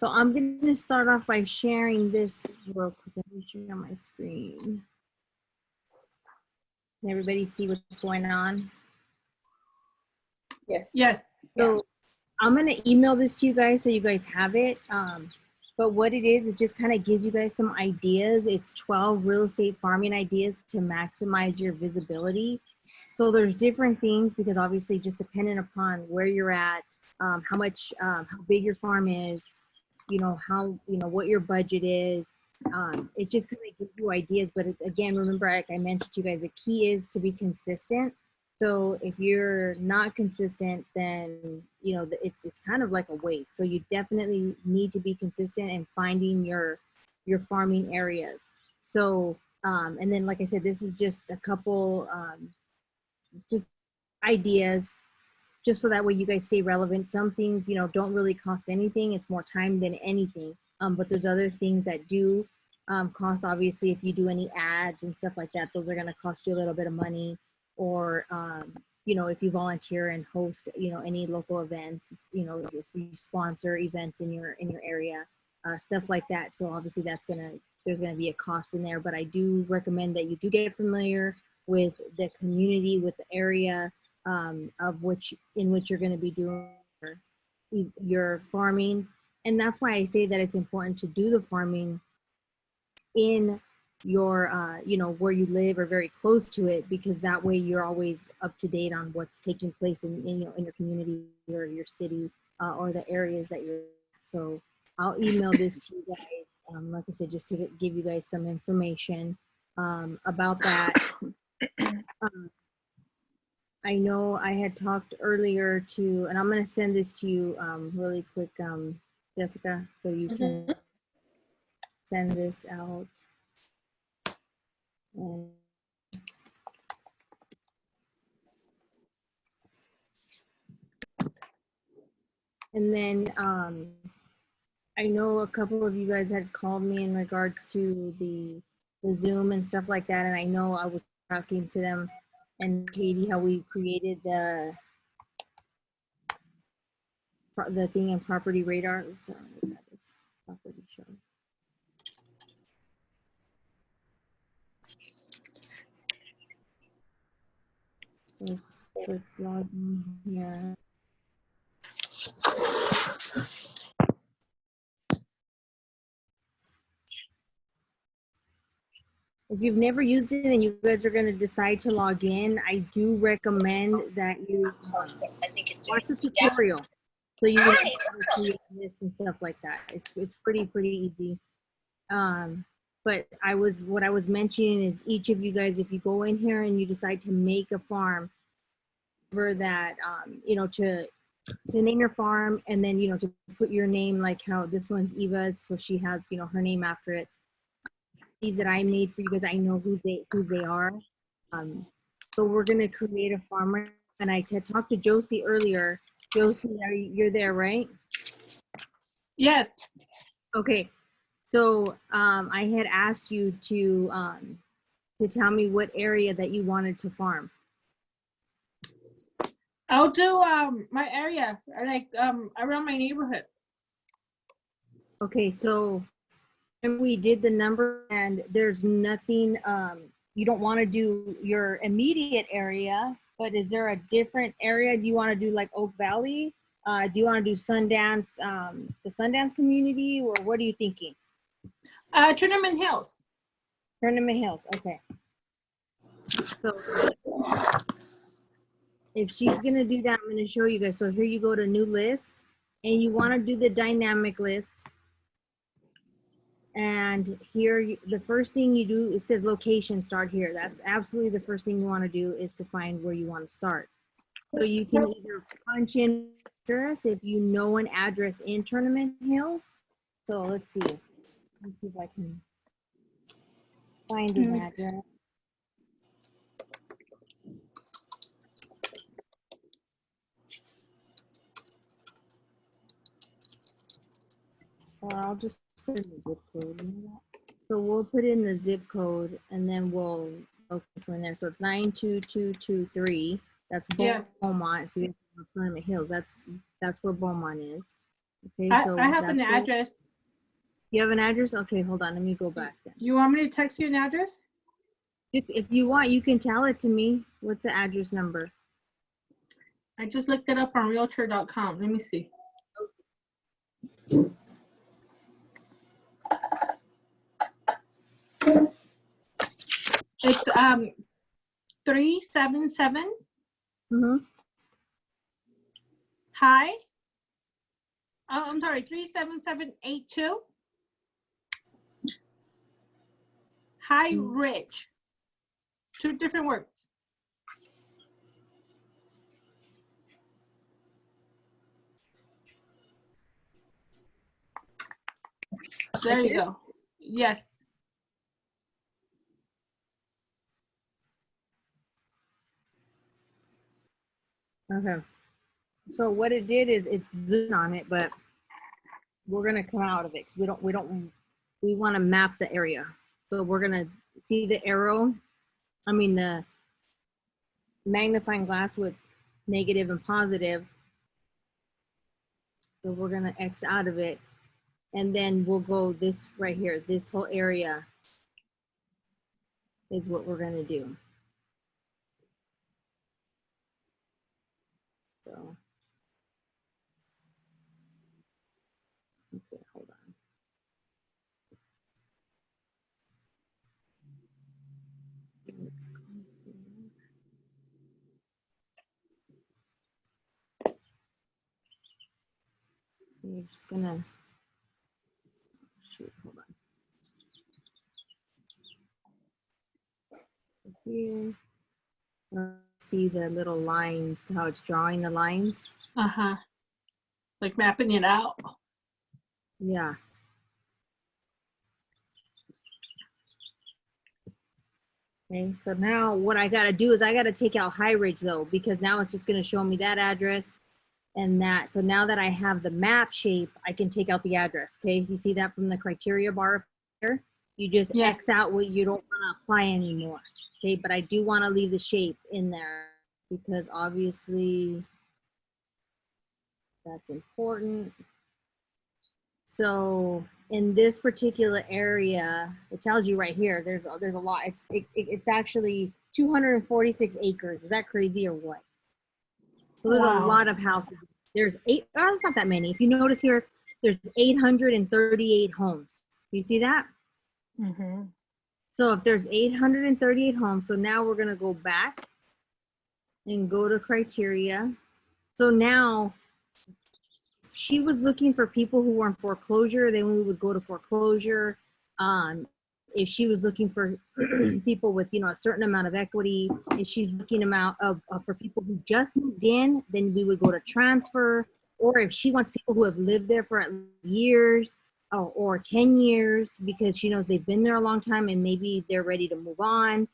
So I'm going to start off by sharing this real quick. Let me share my screen. Can everybody see what's going on? Yes. Yes. So I'm going to email this to you guys so you guys have it. But what it is, it just kind of gives you guys some ideas. It's 12 real estate farming ideas to maximize your visibility. So there's different things because obviously just depending upon where you're at, how big your farm is, what your budget is. It just kind of gives you ideas. But again, remember, like I mentioned to you guys, the key is to be consistent. So if you're not consistent, then it's kind of like a waste. So you definitely need to be consistent in finding your farming areas. So and then, like I said, this is just a couple just ideas, just so that way you guys stay relevant. Some things don't really cost anything. It's more time than anything. But there's other things that do cost. Obviously, if you do any ads and stuff like that, those are going to cost you a little bit of money. Or if you volunteer and host any local events, if you sponsor events in your area, stuff like that. So obviously there's gonna be a cost in there. But I do recommend that you do get familiar with the community, with the area in which you're going to be doing your farming. And that's why I say that it's important to do the farming in your where you live or very close to it, because that way you're always up to date on what's taking place in your community or your city or the areas that you're at. So I'll email this to you guys, like I said, just to give you guys some information about that. I know I had talked earlier to, and I'm going to send this to you really quick, Jessica, so you can send this out. And then I know a couple of you guys had called me in regards to the Zoom and stuff like that, and I know I was talking to them and Katie how we created the thing in Property Radar. Oops, sorry, that is Property Show. So let's log in here. If you've never used it and you guys are going to decide to log in, I do recommend that you watch the tutorial. So you can create this and stuff like that. It's pretty easy. But what I was mentioning is each of you guys, if you go in here and you decide to make a farm, remember that to name your farm, and then to put your name, like how this one's Eva's, so she has her name after it. These that I made for you guys, I know who they are. So we're gonna create a farm, and I had talked to Josie earlier. Josie, you're there, right? Yes. Okay. So I had asked you to tell me what area that you wanted to farm. I'll do my area, like around my neighborhood. Okay, so we did the number, and there's nothing. You don't want to do your immediate area, but is there a different area? Do you want to do like Oak Valley? Do you want to do Sundance, the Sundance community, or what are you thinking? Tournament Hills. Tournament Hills, okay. So if she's gonna do that, I'm gonna show you guys. So here you go to new list, and you want to do the dynamic list. And here, the first thing you do, it says location, start here. That's absolutely the first thing you want to do, is to find where you want to start. So you can either punch in address if you know an address in Tournament Hills. So let's see. Let's see if I can find an address. I'll just put in the zip code. So we'll put in the zip code, and then we'll go from there. So it's 92223. That's Beaumont. If you go to Tournament Hills, that's where Beaumont is. Okay, I so have an that's what, address. you have an address? Okay, hold on, let me go back then. You want me to text you an address? Just if you want, you can tell it to me. What's the address number? I just looked it up on realtor.com. Let me see. It's 377 Mm-hmm. High. Oh, I'm sorry, 37782 High Ridge. Two different words. There you go. Yes. Okay. So what it did is it zoomed on it, but we're gonna come out of it because we want to map the area. So we're gonna see the arrow. I mean the magnifying glass with negative and positive. So we're gonna X out of it, and then we'll go this right here. This whole area is what we're gonna do. So okay, hold on. We're just gonna shoot. Hold on. Here. See the little lines, how it's drawing the lines. Uh-huh. Like mapping it out. Yeah. Okay, so now what I gotta do is I gotta take out High Ridge though, because now it's just gonna show me that address and that. So now that I have the map shape, I can take out the address. Okay, you see that from the criteria bar up here? You just Yeah. X out what you don't wanna apply anymore. Okay, but I do wanna leave the shape in there because obviously that's important. So in this particular area, it tells you right here, there's a lot. It's actually 246 acres. Is that crazy or what? So there's a lot of houses. There's it's not that many. If you notice here, there's 838 homes. You see that? Mm-hmm. So if there's 838 homes, so now we're gonna go back and go to criteria. So now she was looking for people who were in foreclosure, then we would go to foreclosure. If she was looking for people with, a certain amount of equity, if she's looking for people who just moved in, then we would go to transfer. Or if she wants people who have lived there for years or 10 years because she knows they've been there a long time and maybe they're ready to move on.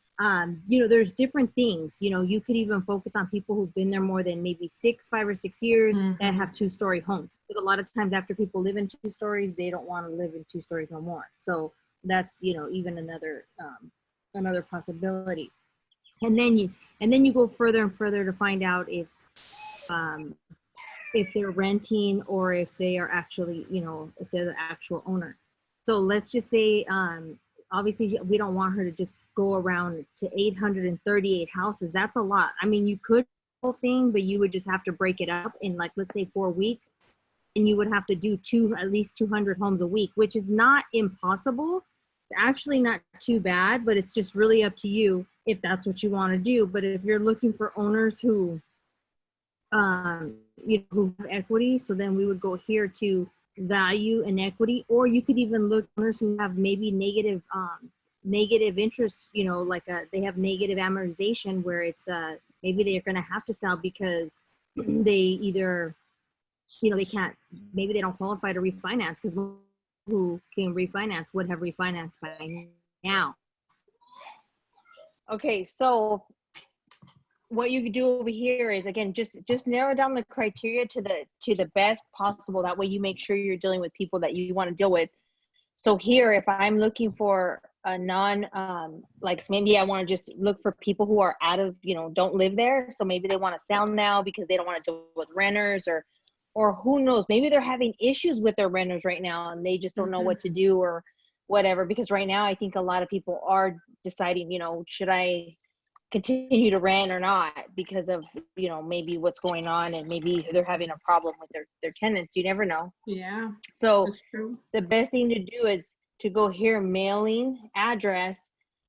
There's different things. You could even focus on people who've been there more than maybe 5 or 6 years that have 2-story homes. Because a lot of times after people live in 2 stories, they don't want to live in 2 stories no more. So that's, even another possibility. And then you go further and further to find out if they're renting or if they are actually, if they're the actual owner. So let's just say, obviously we don't want her to just go around to 838 houses. That's a lot. I mean, you could whole thing, but you would just have to break it up in, like, let's say 4 weeks, and you would have to do at least 200 homes a week, which is not impossible. It's actually not too bad, but it's just really up to you if that's what you want to do. But if you're looking for owners who who have equity, so then we would go here to value and equity, or you could even look at owners who have maybe negative interest, they have negative amortization where it's maybe they're going to have to sell because they either they can't, maybe they don't qualify to refinance, because who can refinance would have refinanced by now. Okay, so what you can do over here is, again, just narrow down the criteria to the best possible. That way you make sure you're dealing with people that you want to deal with. So here, if I'm looking for a like maybe I want to just look for people who are out of, don't live there. So maybe they want to sell now because they don't want to deal with renters, or who knows, maybe they're having issues with their renters right now and they just don't know what to do or whatever. Because right now I think a lot of people are deciding, you know, should I continue to rent or not, because of, you know, maybe what's going on, and maybe they're having a problem with their tenants. You never know. Yeah, So that's true. the best thing to do is to go here, mailing address,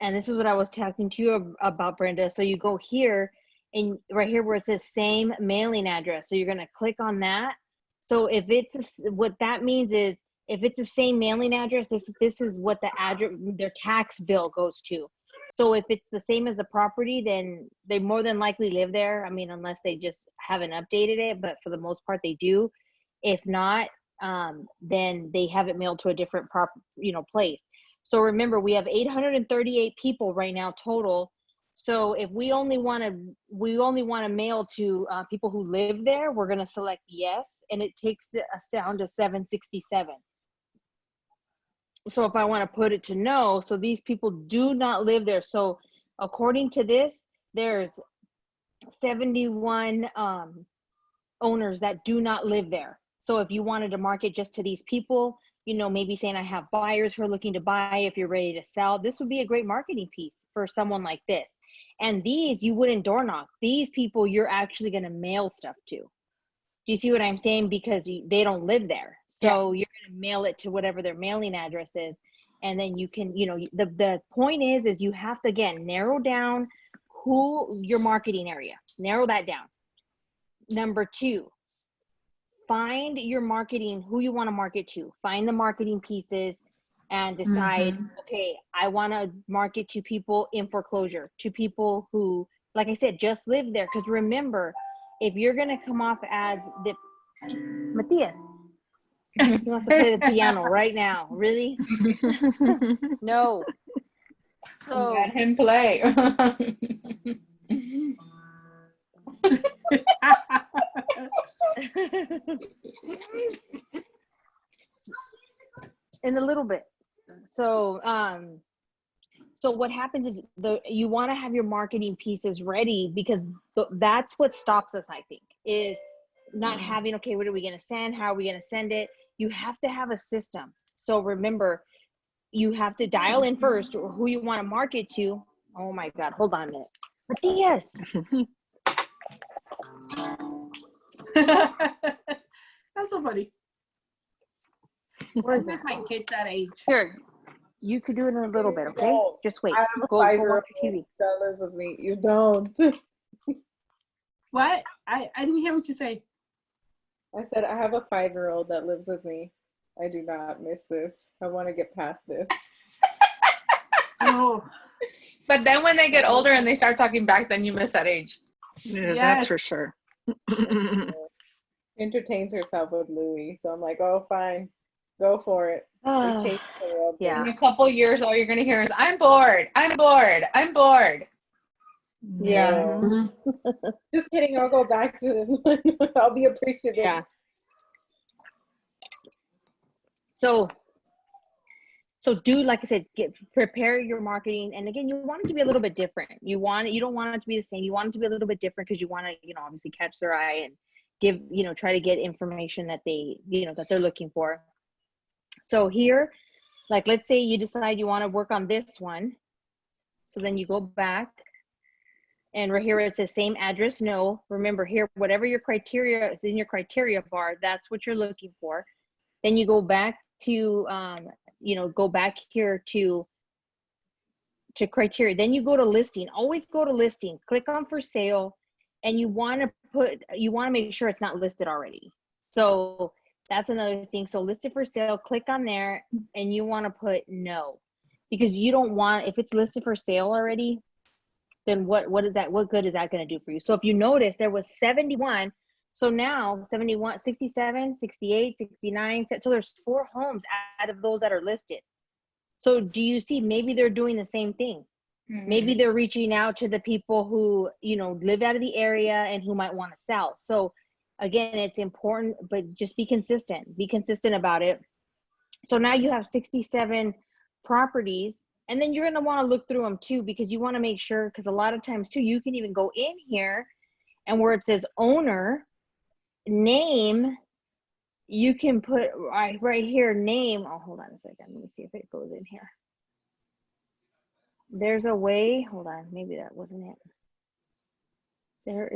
and this is what I was talking to you about, Brenda. So you go here, and right here where it says same mailing address, so you're going to click on that. So if it's what that means is, if it's the same mailing address, this is what the address, their tax bill goes to. So if it's the same as the property, then they more than likely live there. I mean, unless they just haven't updated it, but for the most part they do. If not, then they have it mailed to a different place. So remember, we have 838 people right now total. So if we only want to mail to people who live there, we're going to select yes, and it takes us down to 767. So if I want to put it to no, so these people do not live there. So according to this, there's 71 owners that do not live there. So if you wanted to market just to these people, you know, maybe saying I have buyers who are looking to buy, if you're ready to sell, this would be a great marketing piece for someone like this. And these, you wouldn't door knock. These people, you're actually going to mail stuff to. Do you see what I'm saying? Because they don't live there. So you're going to mail it to whatever their mailing address is. And then you can, you know, the point is you have to, again, narrow down who your marketing area, narrow that down. Number 2, find your marketing, who you want to market to. Find the marketing pieces and decide, okay, I want to market to people in foreclosure, to people who, like I said, just live there. Because remember, if you're going to come off as the Matthias, he wants to play the piano right now. Really? No. So let him play. in a little bit. So so what happens is you want to have your marketing pieces ready, because that's what stops us, I think, is not having, okay, what are we going to send? How are we going to send it? You have to have a system. So remember, you have to dial in first who you want to market to. Oh my God, hold on a minute. Matthias. That's so funny. I miss my kids that age. Here, you could do it in a little bit, okay? Just wait. I have a Go watch 5-year-old your TV. that lives with me. You don't. What? I didn't hear what you say. I said I have a 5-year-old that lives with me. I do not miss this. I want to get past this. Oh. But then when they get older and they start talking back, then you miss that age. Yeah, Yes. that's for sure. Entertains herself with Louis, so I'm like, oh, fine, go for it. They changed the world. Yeah. In a couple years, all you're going to hear is, I'm bored, I'm bored, I'm bored. Yeah. No. Just kidding. I'll go back to this one. I'll be appreciative. Yeah. So do, like I said, prepare your marketing. And again, you want it to be a little bit different. You don't want it to be the same. You want it to be a little bit different because you want to, you know, obviously catch their eye and give, you know, try to get information that they, you know, that they're looking for. So here, like, let's say you decide you want to work on this one. So then you go back, and right here it says same address. No, remember here, whatever your criteria is in your criteria bar, that's what you're looking for. Then you go back to, you know, go back here to criteria. Then you go to listing. Always go to listing. Click on for sale, and you want to make sure it's not listed already. So that's another thing. So listed for sale, click on there, and you want to put no, because you don't want, if it's listed for sale already, then what good is that going to do for you? So if you notice, there was 71. So now 71, 67, 68, 69. So there's 4 homes out of those that are listed. So do you see, maybe they're doing the same thing. Maybe they're reaching out to the people who, you know, live out of the area and who might want to sell. So again, it's important, but just be consistent about it. So now you have 67 properties, and then you're going to want to look through them too, because you want to make sure, because a lot of times too, you can even go in here and where it says owner, name, you can put right here name. Oh, hold on a second. Let me see if it goes in here. There's a way. Hold on. Maybe that wasn't it. There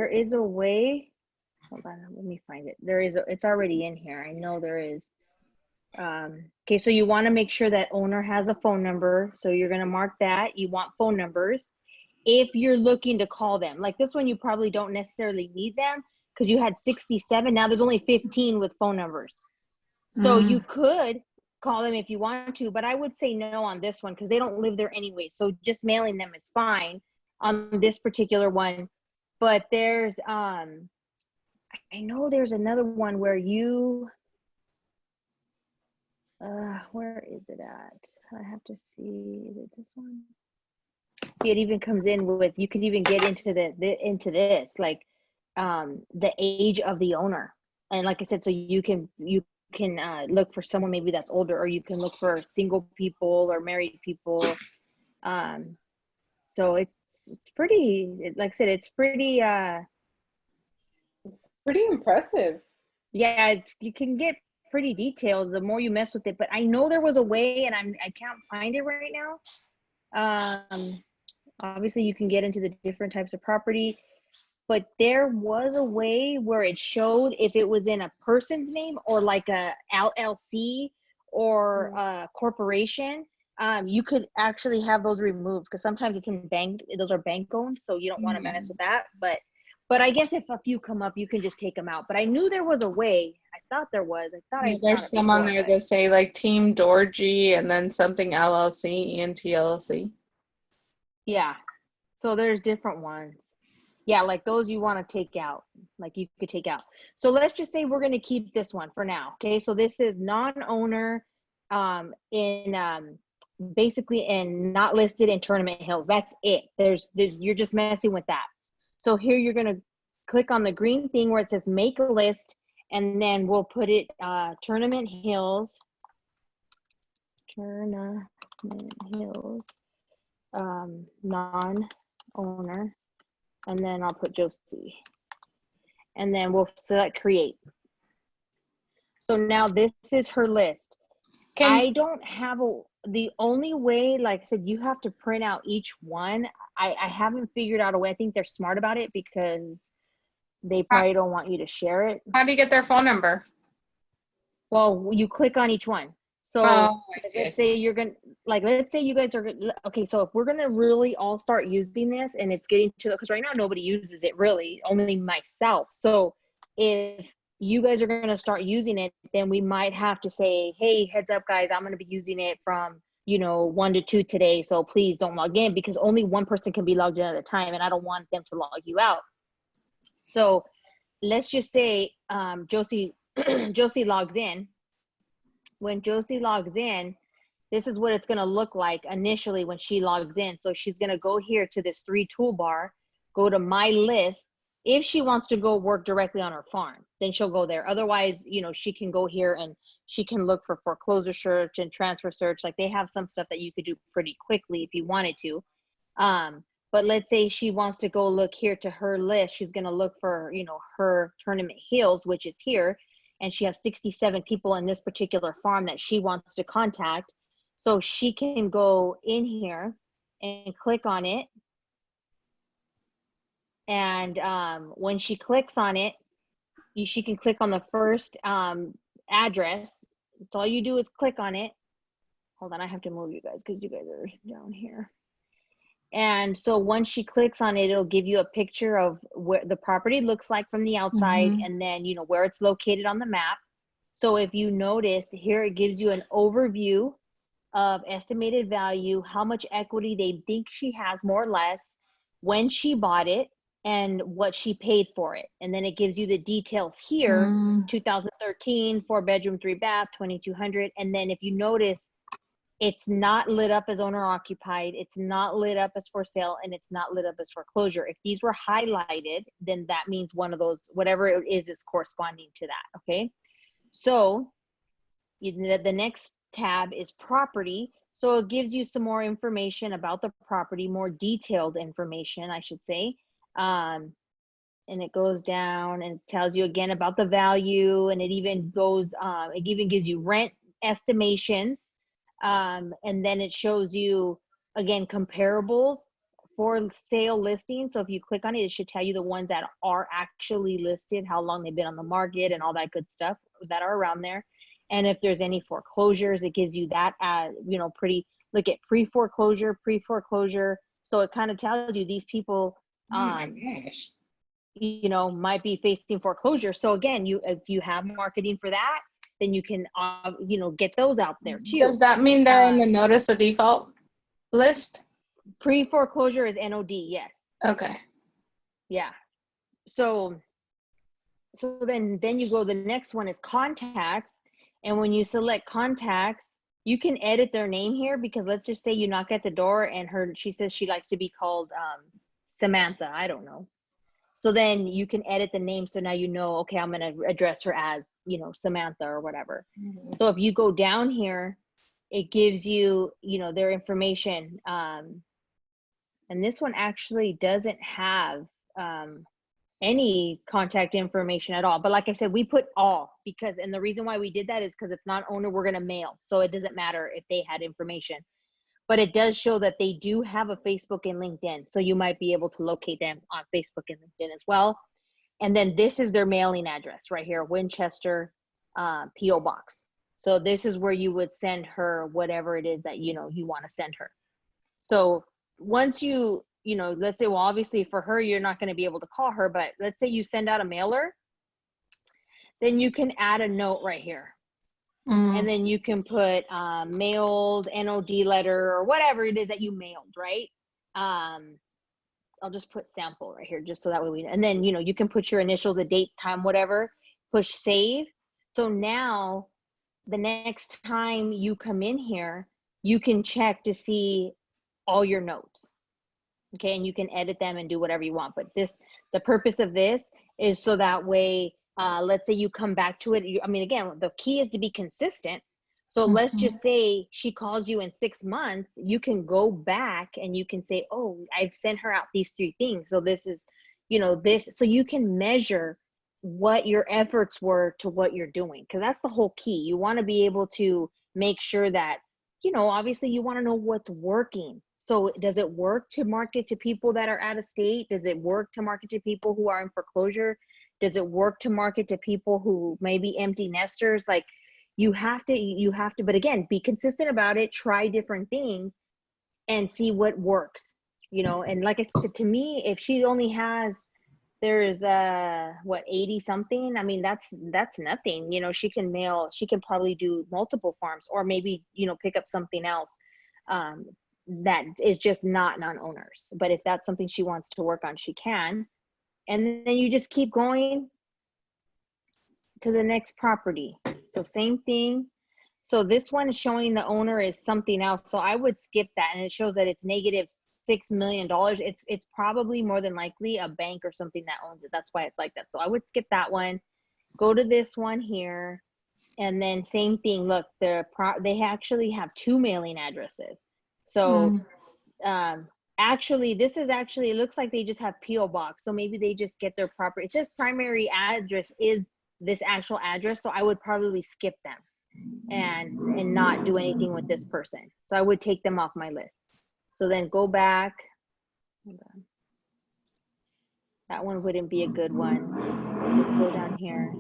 is a way. Hold on. Let me find it. It's already in here. I know there is. Okay, so you want to make sure that owner has a phone number. So you're going to mark that. You want phone numbers. If you're looking to call them, like this one, you probably don't necessarily need them because you had 67. Now there's only 15 with phone numbers. So you could call them if you want to, but I would say no on this one because they don't live there anyway. So just mailing them is fine on this particular one. But there's, I know there's another one where you, where is it at? I have to see, is it this one? See, it even comes in with, you could even get into into this, like the age of the owner. And like I said, so you can look for someone maybe that's older, or you can look for single people or married people. So it's pretty, like I said, it's pretty impressive. Yeah, you can get pretty detailed the more you mess with it. But I know there was a way, and I can't find it right now. Obviously you can get into the different types of property, but there was a way where it showed if it was in a person's name or like a LLC or a corporation. You could actually have those removed because sometimes it's in bank, those are bank owned, so you don't want to mess with that. But I guess if a few come up, you can just take them out. But I knew there was a way. I thought there was. There's some on there that say like Team Dorji and then something LLC, ENT LLC. Yeah. So there's different ones. Yeah, like those you want to take out. Like you could take out. So let's just say we're going to keep this one for now. Okay. So this is non-owner basically in not listed in Tournament Hills. That's it. There's you're just messing with that. So here you're going to click on the green thing where it says make a list, and then we'll put it Tournament Hills. Tournament Hills. Non-owner, and then I'll put Josie, and then we'll select create. So now this is her list. I don't have the only way, like I said, you have to print out each one. I haven't figured out a way. I think they're smart about it because they probably don't want you to share it. How do you get their phone number? Well, you click on each one. So let's say you're going to, like, let's say you guys are, okay, so if we're going to really all start using this and it's getting to, because right now nobody uses it really, only myself. So if you guys are going to start using it, then we might have to say, hey, heads up guys, I'm going to be using it from, 1 to 2 today. So please don't log in, because only one person can be logged in at a time and I don't want them to log you out. So let's just say Josie logs in. When Josie logs in, this is what it's going to look like initially when she logs in. So she's going to go here to this 3 toolbar, go to my list. If she wants to go work directly on her farm, then she'll go there. Otherwise, she can go here and she can look for foreclosure search and transfer search. Like they have some stuff that you could do pretty quickly if you wanted to. But let's say she wants to go look here to her list. She's going to look for, her Tournament Hills, which is here. And she has 67 people in this particular farm that she wants to contact. So she can go in here and click on it. And when she clicks on it, she can click on the first address. It's all you do is click on it. Hold on, I have to move you guys because you guys are down here. And so once she clicks on it, it'll give you a picture of what the property looks like from the outside, and then, where it's located on the map. So if you notice here, it gives you an overview of estimated value, how much equity they think she has, more or less, when she bought it, and what she paid for it. And then it gives you the details here, 2013, 4-bedroom, 3-bath, 2,200. And then if you notice, it's not lit up as owner occupied, it's not lit up as for sale, and it's not lit up as foreclosure. If these were highlighted, then that means one of those, whatever it is corresponding to that, okay? So the next tab is property. So it gives you some more information about the property, more detailed information, I should say. and it goes down and tells you again about the value, and it even goes, it even gives you rent estimations, and then it shows you again comparables for sale listings. So if you click on it, it should tell you the ones that are actually listed, how long they've been on the market, and all that good stuff that are around there. And if there's any foreclosures, it gives you that, pretty, look at pre-foreclosure. So it kind of tells you these people, Oh my gosh. might be facing foreclosure. So again, if you have marketing for that, then you can, get those out there too. Does that mean they're in the notice of default list? Pre-foreclosure is NOD, yes. Okay. Yeah. So then you go, the next one is contacts. And when you select contacts, you can edit their name here, because let's just say you knock at the door and she says she likes to be called Samantha, I don't know. So then you can edit the name. So now okay, I'm going to address her as, Samantha or whatever. Mm-hmm. So if you go down here, it gives you, their information. And this one actually doesn't have any contact information at all. But like I said, we put all, and the reason why we did that is because it's not owner, we're going to mail. So it doesn't matter if they had information. But it does show that they do have a Facebook and LinkedIn. So you might be able to locate them on Facebook and LinkedIn as well. And then this is their mailing address right here, Winchester P.O. Box. So this is where you would send her whatever it is that, you want to send her. So once let's say, well, obviously for her, you're not going to be able to call her, but let's say you send out a mailer, then you can add a note right here. And then you can put mailed NOD letter or whatever it is that you mailed, right? I'll just put sample right here, just so that way and then, you can put your initials, the date, time, whatever, push save. So now the next time you come in here, you can check to see all your notes. Okay. And you can edit them and do whatever you want. But the purpose of this is so that way, let's say you come back to it. Again, the key is to be consistent. So let's just say she calls you in 6 months, you can go back and you can say, oh, I've sent her out these 3 things. So this is, so you can measure what your efforts were to what you're doing. Cause that's the whole key. You want to be able to make sure that, obviously you want to know what's working. So does it work to market to people that are out of state? Does it work to market to people who are in foreclosure? Does it work to market to people who may be empty nesters? Like you have to, but again, be consistent about it, try different things and see what works, and like I said, to me, if she only has, there's 80 something, that's nothing. She can probably do multiple farms, or maybe, pick up something else that is just not non-owners. But if that's something she wants to work on, she can. And then you just keep going to the next property. So same thing. So this one is showing the owner is something else. So I would skip that, and it shows that it's negative $6 million. It's probably more than likely a bank or something that owns it. That's why it's like that. So I would skip that one. Go to this one here, and then same thing. Look, they actually have 2 mailing addresses. So actually, it looks like they just have P.O. Box. So maybe they just get their property. It says primary address is this actual address. So I would probably skip them and not do anything with this person. So I would take them off my list. So then go back. That one wouldn't be a good one. Let's go down here.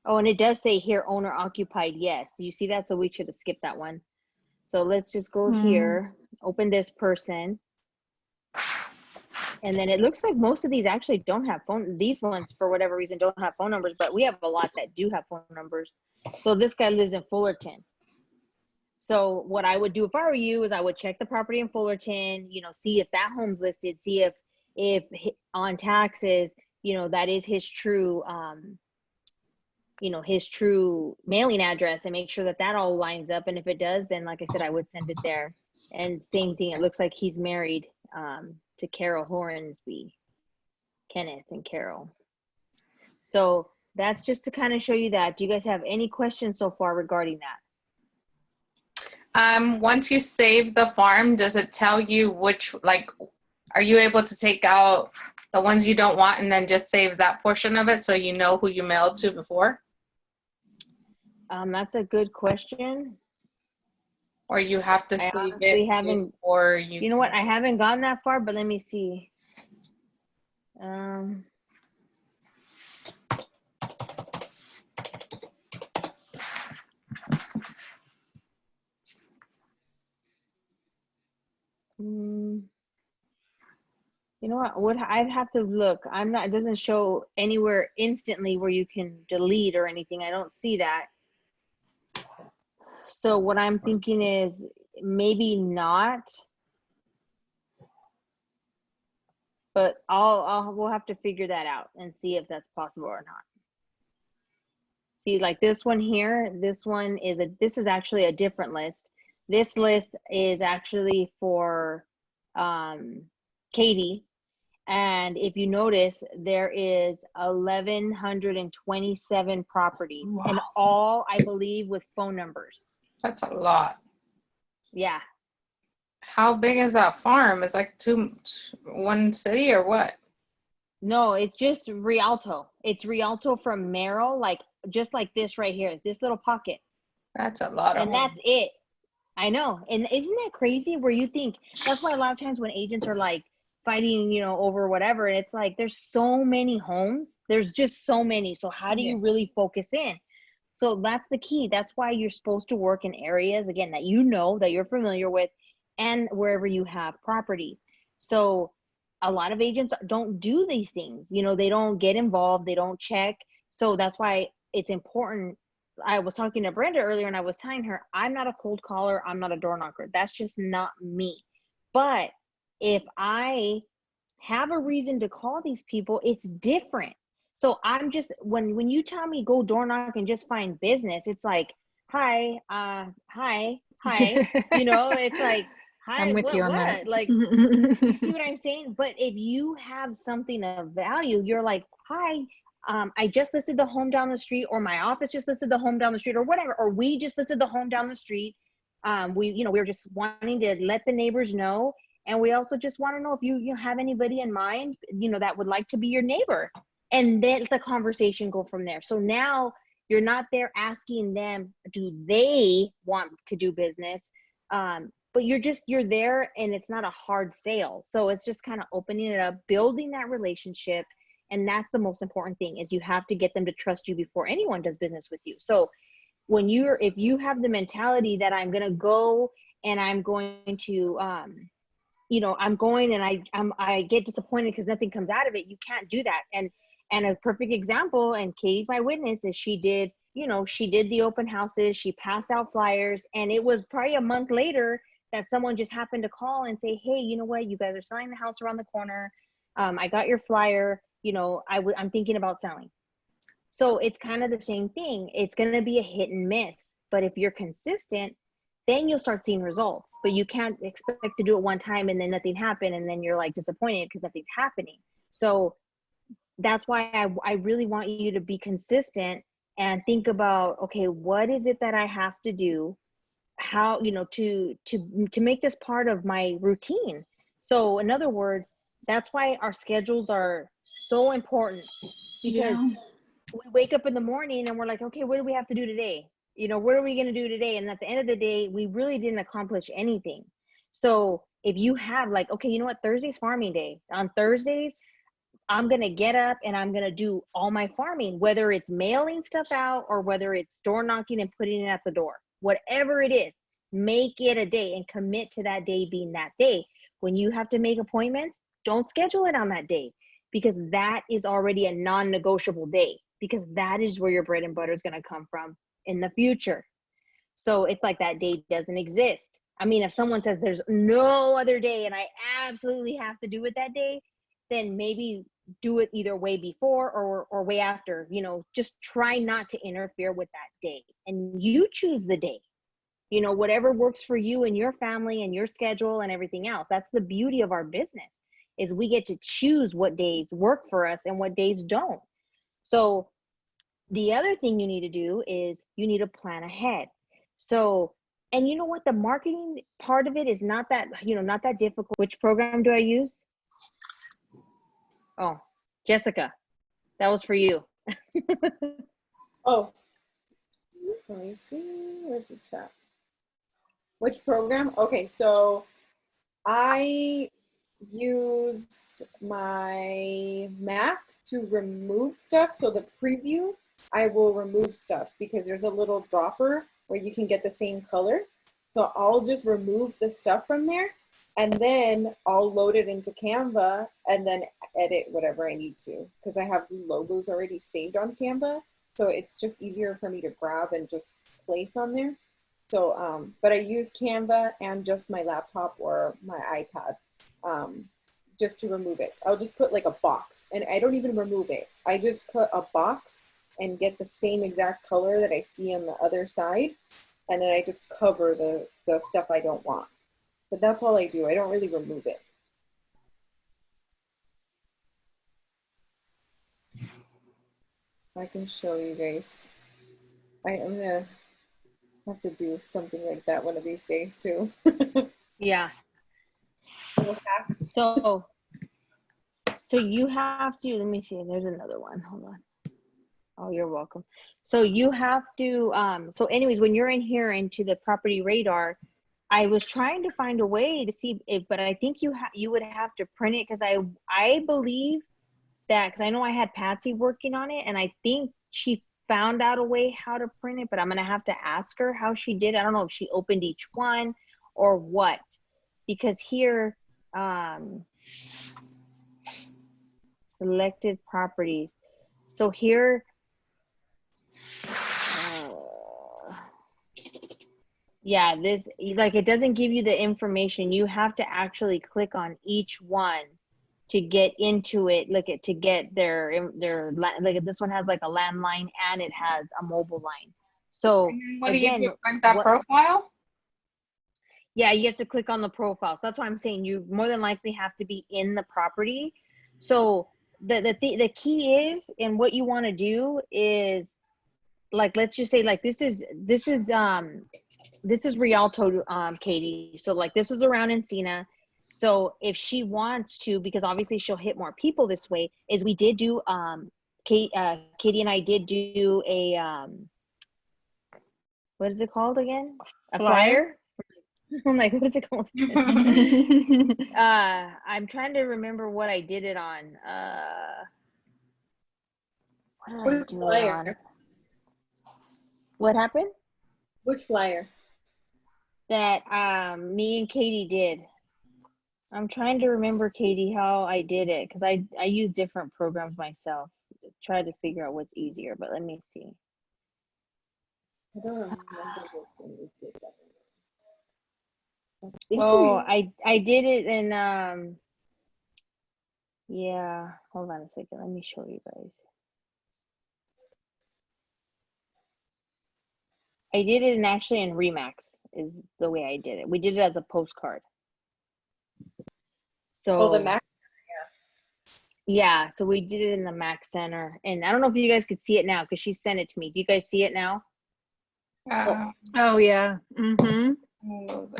Oh, and it does say here, owner occupied. Yes. Do you see that? So we should have skipped that one. So let's just go here, open this person. And then it looks like most of these actually don't have these ones for whatever reason don't have phone numbers, but we have a lot that do have phone numbers. So this guy lives in Fullerton. So what I would do if I were you is I would check the property in Fullerton, see if that home's listed, see if on taxes, that is his true, his true mailing address, and make sure that all lines up. And if it does, then like I said, I would send it there. And same thing, it looks like he's married to Carol Hornsby, Kenneth and Carol. So that's just to kind of show you that. Do you guys have any questions so far regarding that? Once you save the farm, does it tell you which, like Are you able to take out the ones you don't want and then just save that portion of it so you know who you mailed to before? That's a good question. Or you have to I save honestly it haven't, before you. you know what? I haven't gone that far, but let me see. Um, mm, you know what? I'd have to look. I'm not. It doesn't show anywhere instantly where you can delete or anything. I don't see that. So what I'm thinking is maybe not, but we'll have to figure that out and see if that's possible or not. See, like this one here, this is actually a different list. This list is actually for Katie. And if you notice, there is 1,127 properties, Wow. and all, I believe, with phone numbers. That's a lot. Yeah. How big is that farm? It's like one city or what? No, it's just Rialto. It's Rialto from Merrill, like just like this right here, this little pocket. That's a lot of And that's it. I know. And isn't that crazy where you think, that's why a lot of times when agents are like fighting, you know, over whatever, and it's like there's so many homes. There's just so many. So how do you really focus in? So that's the key. That's why you're supposed to work in areas, again, that you know, that you're familiar with, and wherever you have properties. So a lot of agents don't do these things. You know, they don't get involved, they don't check. So that's why it's important. I was talking to Brenda earlier and I was telling her, I'm not a cold caller, I'm not a door knocker. That's just not me. But if I have a reason to call these people, it's different. So I'm just, when you tell me go door knock and just find business, it's like, hi, you know, it's like, hi, I'm with what, you on what? that. Like, you see what I'm saying? But if you have something of value, you're like, hi, I just listed the home down the street, or my office just listed the home down the street, or whatever, or we just listed the home down the street. We were just wanting to let the neighbors know. And we also just want to know if you have anybody in mind, you know, that would like to be your neighbor. And then the conversation go from there. So now you're not there asking them, do they want to do business? But you're there, and it's not a hard sale. So it's just kind of opening it up, building that relationship. And that's the most important thing, is you have to get them to trust you before anyone does business with you. So if you have the mentality that I'm going to go and I'm going to, I'm going and I get disappointed because nothing comes out of it. You can't do that. And a perfect example, and Katie's my witness, is she did the open houses, she passed out flyers, and it was probably a month later that someone just happened to call and say, hey, you know what, you guys are selling the house around the corner. I got your flyer, I'm thinking about selling. So it's kind of the same thing. It's going to be a hit and miss, but if you're consistent, then you'll start seeing results. But you can't expect to do it one time and then nothing happened, and then you're like disappointed because nothing's happening. So that's why I really want you to be consistent and think about, okay, what is it that I have to do? How, to make this part of my routine. So in other words, that's why our schedules are so important, because we wake up in the morning and we're like, okay, what do we have to do today? What are we going to do today? And at the end of the day, we really didn't accomplish anything. So if you have like, okay, you know what, Thursday's farming day. On Thursdays, I'm going to get up and I'm going to do all my farming, whether it's mailing stuff out or whether it's door knocking and putting it at the door, whatever it is, make it a day and commit to that day being that day. When you have to make appointments, don't schedule it on that day, because that is already a non-negotiable day, because that is where your bread and butter is going to come from in the future. So it's like that day doesn't exist. I mean, if someone says there's no other day and I absolutely have to do it that day, then maybe do it either way before or way after. Just try not to interfere with that day, and you choose the day, whatever works for you and your family and your schedule and everything else. That's the beauty of our business, is we get to choose what days work for us and what days don't. So the other thing you need to do is you need to plan ahead. So, and you know what, the marketing part of it is not that difficult. Which program do I use? Oh, Jessica, that was for you. Oh, let me see. Where's the chat? Which program? Okay, so I use my Mac to remove stuff. So the preview, I will remove stuff because there's a little dropper where you can get the same color. So I'll just remove the stuff from there and then I'll load it into Canva and then edit whatever I need to because I have logos already saved on Canva. So it's just easier for me to grab and just place on there. So, but I use Canva and just my laptop or my iPad just to remove it. I'll just put like a box and I don't even remove it. I just put a box and get the same exact color that I see on the other side. And then I just cover the stuff I don't want. But that's all I do. I don't really remove it. I can show you guys. I'm gonna have to do something like that one of these days too. Yeah. Little hacks. So you have to, let me see, there's another one. Hold on. Oh, you're welcome. So you have to, so anyways, when you're in here into the property radar, I was trying to find a way to see if, but I think you would have to print it because I believe that, because I know I had Patsy working on it and I think she found out a way how to print it, but I'm going to have to ask her how she did. I don't know if she opened each one or what, because here, selected properties. So here, yeah, this, like, it doesn't give you the information. You have to actually click on each one to get into it. Look at, to get their, like this one has like a landline and it has a mobile line. So What again, do you do? Print that profile? Yeah, you have to click on the profile. So that's why I'm saying you more than likely have to be in the property. So the key is, and what you want to do is, like, let's just say like this is Rialto, Katie. So like this is around Encina. So if she wants to, because obviously she'll hit more people this way, is we did do Katie and I did do a what is it called again? A flyer? I'm like, what is it called? I'm trying to remember what I did it on. What did I do it on? What happened? Which flyer? That me and Katie did. I'm trying to remember, Katie, how I did it, because I use different programs myself. Try to figure out what's easier, but let me see. I don't remember when we did that. Oh, I did it in yeah, hold on a second, let me show you guys. I did it actually in Remax is the way I did it. We did it as a postcard. So oh, the Mac. Yeah, so we did it in the Mac Center, and I don't know if you guys could see it now because she sent it to me. Do you guys see it now? Oh yeah. Mm-hmm.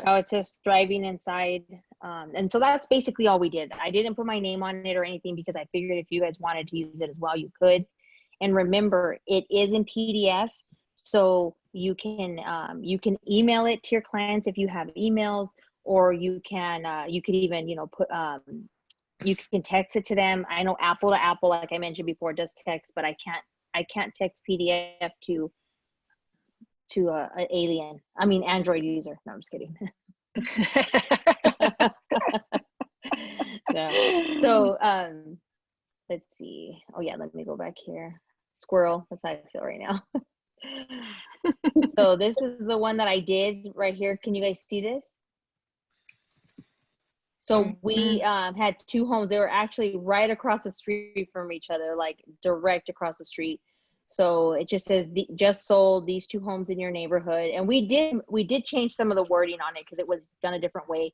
Oh, it says driving inside. And so that's basically all we did. I didn't put my name on it or anything because I figured if you guys wanted to use it as well, you could. And remember, it is in PDF, so you can email it to your clients if you have emails, or you could even put you can text it to them. I know Apple to Apple, like I mentioned before, does text, but I can't text PDF to an alien. I mean, Android user. No, I'm just kidding. No. So let's see. Oh yeah, let me go back here. Squirrel. That's how I feel right now. So this is the one that I did right here. Can you guys see this? So we had two homes. They were actually right across the street from each other, like direct across the street. So it just says just sold these two homes in your neighborhood. And we did change some of the wording on it because it was done a different way.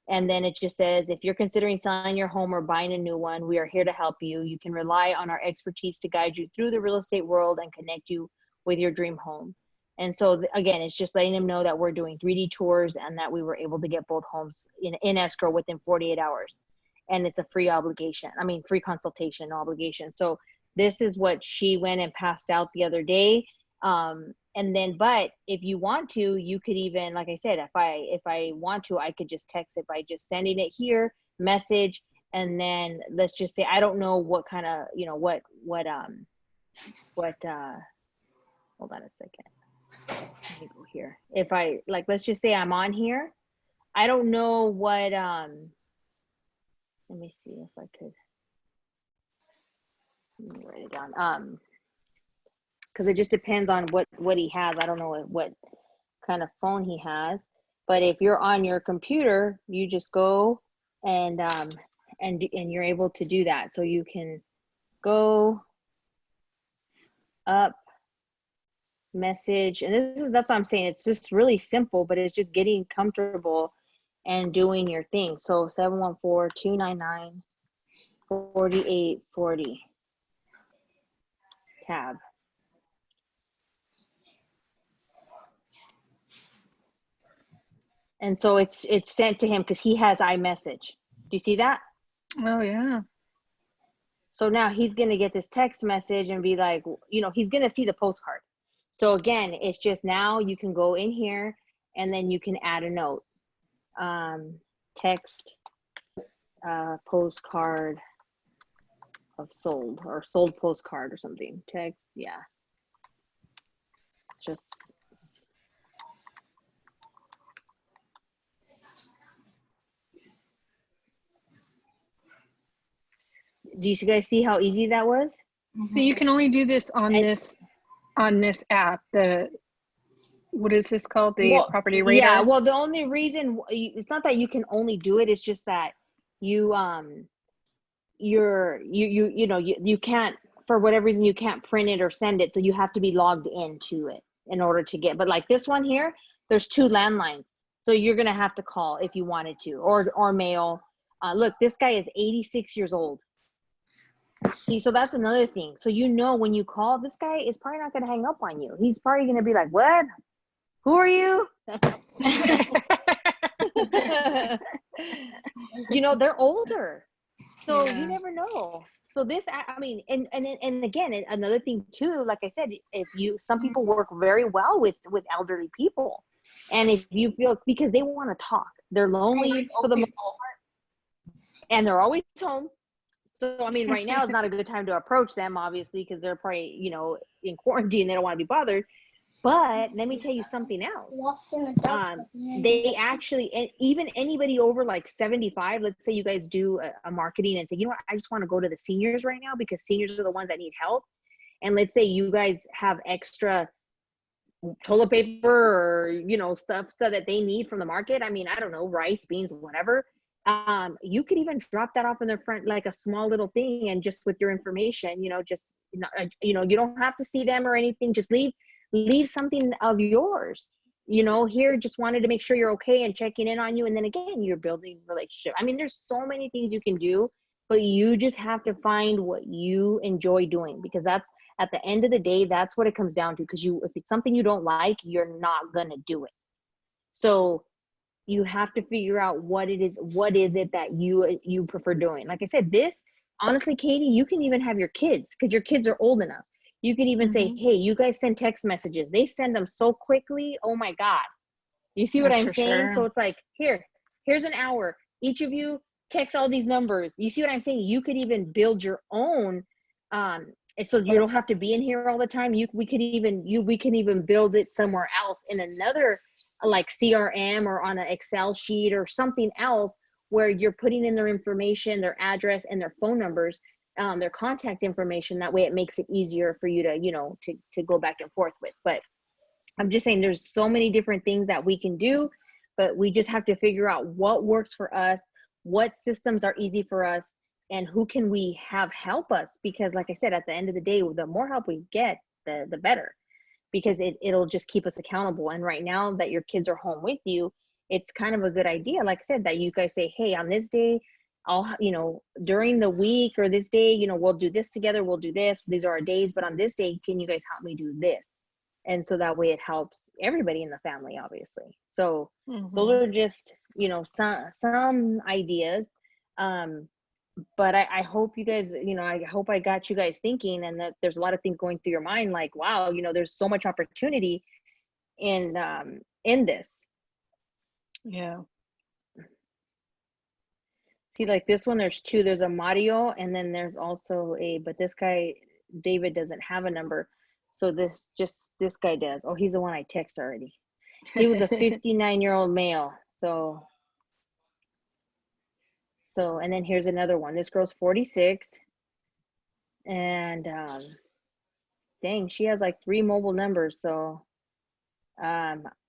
And then it just says, if you're considering selling your home or buying a new one, we are here to help you. You can rely on our expertise to guide you through the real estate world and connect you with your dream home. And so again, it's just letting them know that we're doing 3D tours and that we were able to get both homes in escrow within 48 hours. and it's a free obligation. I mean, free consultation, no obligation. So this is what she went and passed out the other day. And then, but if you want to, you could even, like I said, if I want to, I could just text it by just sending it here, message, and then let's just say, I don't know what kind of, you know, what, hold on a second. Let me go here. If I, like, let's just say I'm on here. I don't know what, let me see if I could, let me write it down. Because it just depends on what he has. I don't know what kind of phone he has, but if you're on your computer, you just go and you're able to do that. So you can go up, message, and that's what I'm saying. It's just really simple, but it's just getting comfortable and doing your thing. So 714-299-4840 tab. And so it's sent to him because he has iMessage. Do you see that? Oh, yeah. So now he's going to get this text message and be like, you know, he's going to see the postcard. So again, it's just now you can go in here and then you can add a note. Text postcard of sold, or sold postcard or something. Text, yeah. Just. Do you guys see how easy that was? So you can only do this on this app. What is this called? The property radar? Yeah, well, the only reason, it's not that you can only do it, it's just that you can't, for whatever reason, you can't print it or send it, so you have to be logged into it in order to get. But like this one here, there's 2 landlines, so you're gonna have to call if you wanted to, or mail. Look, this guy is 86 years old. See, so that's another thing. So you know, when you call, this guy is probably not gonna hang up on you. He's probably gonna be like, "What? Who are you?" You know, they're older, so you never know. So this, I mean, and again, another thing too, like I said, some people work very well with elderly people, and if you feel, because they want to talk, they're lonely for the most part, and they're always home. So I mean, right now is not a good time to approach them, obviously, because they're probably, you know, in quarantine, they don't want to be bothered. But let me tell you something else. They actually, and even anybody over like 75, let's say you guys do a marketing and say, you know what, I just want to go to the seniors right now because seniors are the ones that need help. And let's say you guys have extra toilet paper or, you know, stuff that they need from the market. I mean, I don't know, rice, beans, whatever. You could even drop that off in their front, like a small little thing, and just with your information, you know, just, you know, you don't have to see them or anything. Just leave something of yours, you know, here, just wanted to make sure you're okay and checking in on you. And then again, you're building relationship. I mean, there's so many things you can do, but you just have to find what you enjoy doing, because that's, at the end of the day, that's what it comes down to. Because if it's something you don't like, you're not gonna do it. So you have to figure out what is it that you prefer doing. Like I said, this, honestly, Katie, you can even have your kids, because your kids are old enough. You can even say, hey, you guys send text messages. They send them so quickly. Oh my God. You see what I'm saying? Sure. So it's like, here's an hour. Each of you text all these numbers. You see what I'm saying? You could even build your own, so you don't have to be in here all the time. We can even build it somewhere else in another, like CRM, or on an Excel sheet or something else, where you're putting in their information, their address, and their phone numbers, their contact information. That way it makes it easier for you to, you know, to go back and forth with. But I'm just saying, there's so many different things that we can do, but we just have to figure out what works for us, what systems are easy for us, and who can we have help us. Because like I said, at the end of the day, the more help we get, the better, because it'll just keep us accountable. And right now that your kids are home with you, it's kind of a good idea, like I said, that you guys say, hey, on this day, you know, during the week, or this day, you know, we'll do this together, we'll do this, these are our days, but on this day, can you guys help me do this? And so that way it helps everybody in the family, obviously. So those are just, you know, some ideas. but I hope you guys, I hope I got you guys thinking, and that there's a lot of things going through your mind, like, wow, there's so much opportunity in this. Yeah. See, like this one, there's two. There's a Mario, and then there's also but this guy, David, doesn't have a number. So this guy does. Oh, he's the one I text already. He was a 59-year-old male. So, and then here's another one. This girl's 46. And dang, she has like 3 mobile numbers. So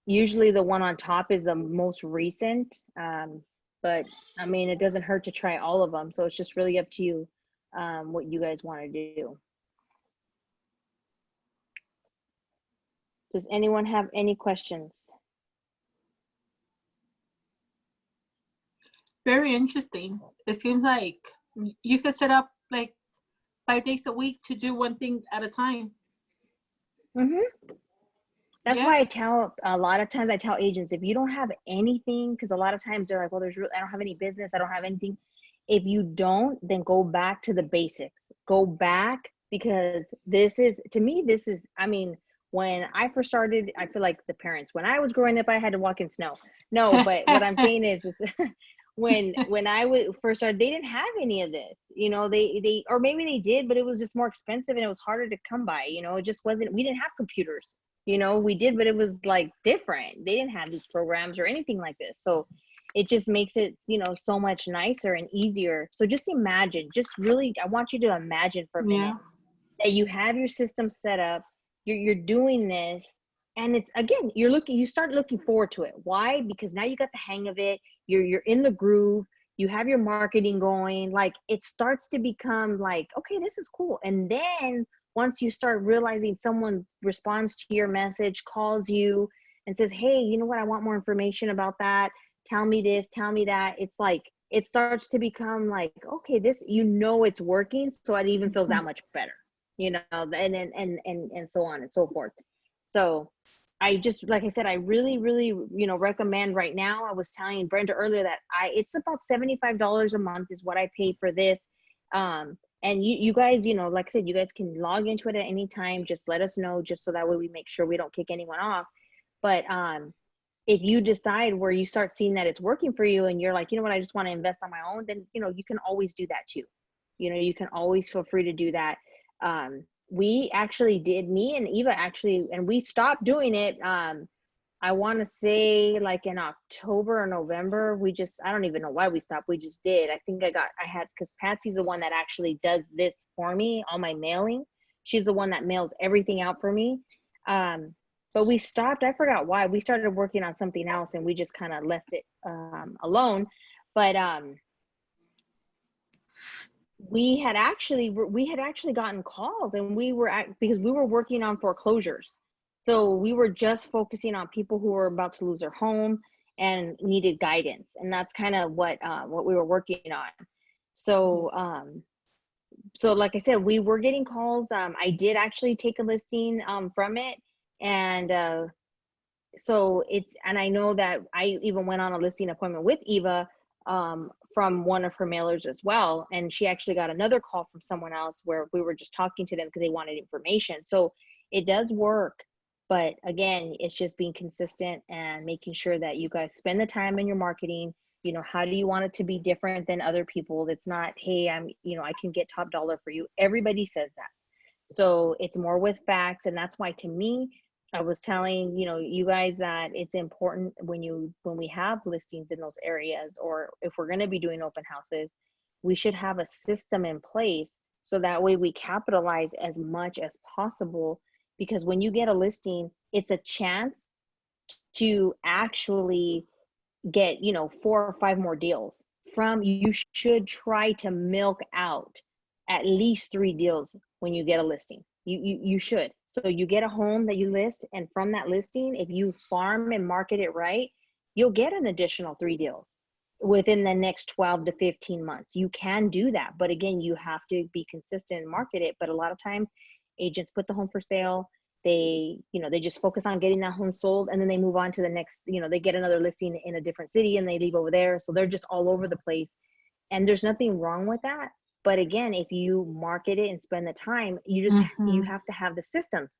usually the one on top is the most recent. But I mean, it doesn't hurt to try all of them. So it's just really up to you what you guys want to do. Does anyone have any questions? Very interesting. It seems like you could set up like 5 days a week to do one thing at a time. That's why a lot of times I tell agents, if you don't have anything, because a lot of times they're like, well, I don't have any business, I don't have anything. If you don't, then go back to the basics. Go back, because to me, I mean, when I first started, I feel like the parents, when I was growing up, I had to walk in snow. No, but what I'm saying is when I first started, they didn't have any of this, they or maybe they did, but it was just more expensive and it was harder to come by. It just wasn't, we didn't have computers, we did, but it was like different. They didn't have these programs or anything like this. So it just makes it, so much nicer and easier. So just imagine, I want you to imagine for a minute that you have your system set up, you're doing this, and it's, again, you start looking forward to it. Why? Because now you got the hang of it. You're in the groove. You have your marketing going. Like, it starts to become like, okay, this is cool. And then once you start realizing someone responds to your message, calls you and says, hey, you know what? I want more information about that. Tell me this, tell me that. It's like, it starts to become like, okay, this, it's working. So it even feels that much better, and so on and so forth. So I just, like I said, I really, really, recommend right now. I was telling Brenda earlier that it's about $75 a month is what I pay for this. And you guys, like I said, you guys can log into it at any time. Just let us know, just so that way we make sure we don't kick anyone off. But if you decide where you start seeing that it's working for you and you're like, you know what, I just want to invest on my own, then, you can always do that too. You can always feel free to do that. We actually did, me and Eva actually, and we stopped doing it. I want to say like in October or November, I don't even know why we stopped. We just did. I think because Patsy's the one that actually does this for me, all my mailing. She's the one that mails everything out for me. But we stopped. I forgot why. We started working on something else and we just kind of left it alone. But we had actually gotten calls, and because we were working on foreclosures. So we were just focusing on people who were about to lose their home and needed guidance. And that's kind of what we were working on. So, so like I said, we were getting calls. I did actually take a listing from it. And so and I know that I even went on a listing appointment with Eva from one of her mailers as well. And she actually got another call from someone else where we were just talking to them because they wanted information. So it does work. But again, it's just being consistent and making sure that you guys spend the time in your marketing. How do you want it to be different than other people's? It's not, hey, I can get top dollar for you. Everybody says that. So it's more with facts. And that's why, to me, I was telling, you guys that it's important when we have listings in those areas, or if we're going to be doing open houses, we should have a system in place so that way we capitalize as much as possible. Because when you get a listing, it's a chance to actually get, 4 or 5 more deals you should try to milk out at least 3 deals when you get a listing. You should. So you get a home that you list, and from that listing, if you farm and market it right, you'll get an additional 3 deals within the next 12 to 15 months. You can do that. But again, you have to be consistent and market it. But a lot of times agents put the home for sale. They just focus on getting that home sold, and then they move on to the next, they get another listing in a different city and they leave over there. So they're just all over the place. And there's nothing wrong with that. But again, if you market it and spend the time, you just you have to have the systems.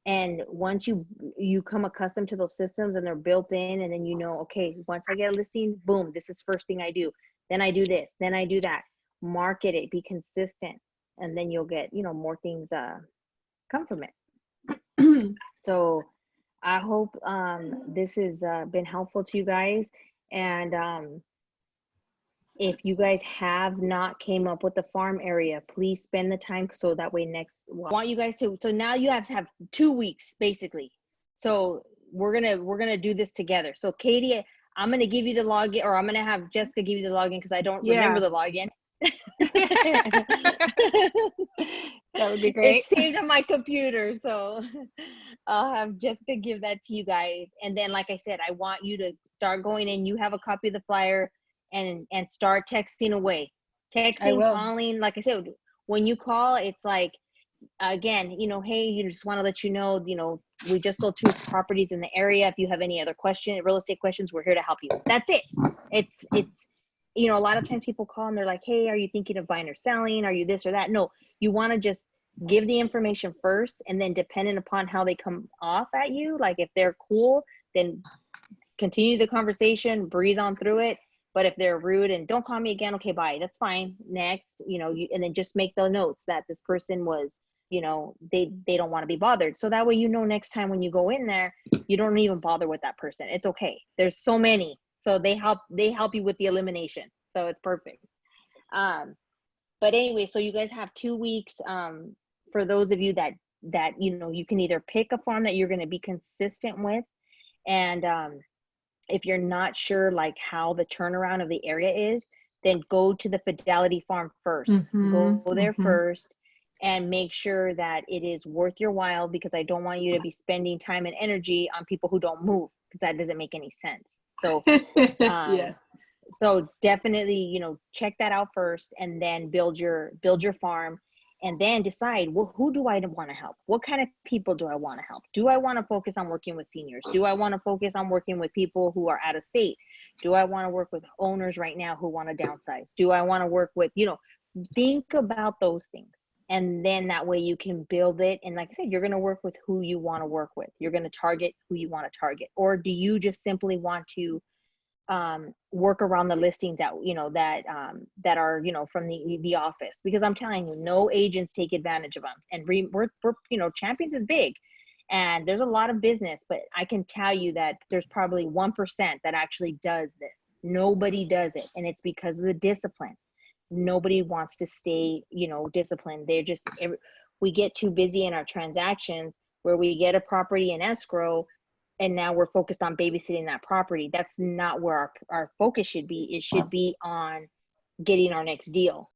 And once you come accustomed to those systems and they're built in, and then you know, okay, once I get a listing, boom, this is first thing I do. Then I do this, then I do that. Market it, be consistent, and then you'll get, you know, more things come from it. So I hope this has been helpful to you guys. And if you guys have not came up with the farm area, please spend the time, so that way next, I want you guys to, so now you have to have 2 weeks basically. So we're gonna do this together. So Katie, I'm gonna give you the login, or I'm gonna have Jessica give you the login, because I don't remember the login. That would be great. It's saved on my computer, so I'll have Jessica give that to you guys. And then, like I said, I want you to start going in. You have a copy of the flyer, and start texting away, calling. Like I said, when you call, it's like, again, you know, hey, you just want to let you know, we just sold 2 properties in the area. If you have any other real estate questions, we're here to help you. That's it. It's you know, a lot of times people call and they're like, hey, are you thinking of buying or selling? Are you this or that? No, you want to just give the information first, and then depending upon how they come off at you, like if they're cool, then continue the conversation, breathe on through it. But if they're rude and don't call me again, okay, bye, that's fine. Next, you know, and then just make the notes that this person was, you know, they don't want to be bothered. So that way, you know, next time when you go in there, you don't even bother with that person. It's okay. There's so many. So they help you with the elimination. So it's perfect. But anyway, so you guys have 2 weeks for those of you that, you know, you can either pick a farm that you're going to be consistent with. And if you're not sure like how the turnaround of the area is, then go to the Fidelity farm first. Go there first and make sure that it is worth your while, because I don't want you to be spending time and energy on people who don't move, because that doesn't make any sense. So so definitely, you know, check that out first, and then build your farm. And then decide, well, who do I want to help? What kind of people do I want to help? Do I want to focus on working with seniors? Do I want to focus on working with people who are out of state? Do I want to work with owners right now who want to downsize? Do I want to work with, you know, think about those things. And then that way you can build it. And like I said, you're going to work with who you want to work with. You're going to target who you want to target. Or do you just simply want to work around the listings that, you know, that are, you know, from the office? Because I'm telling you, no agents take advantage of them. And we're you know, Champions is big and there's a lot of business, but I can tell you that there's probably 1% that actually does this. Nobody does it. And it's because of the discipline. Nobody wants to stay, you know, disciplined. They're just, we get too busy in our transactions where we get a property in escrow, and now we're focused on babysitting that property. That's not where our focus should be. It should be on getting our next deal.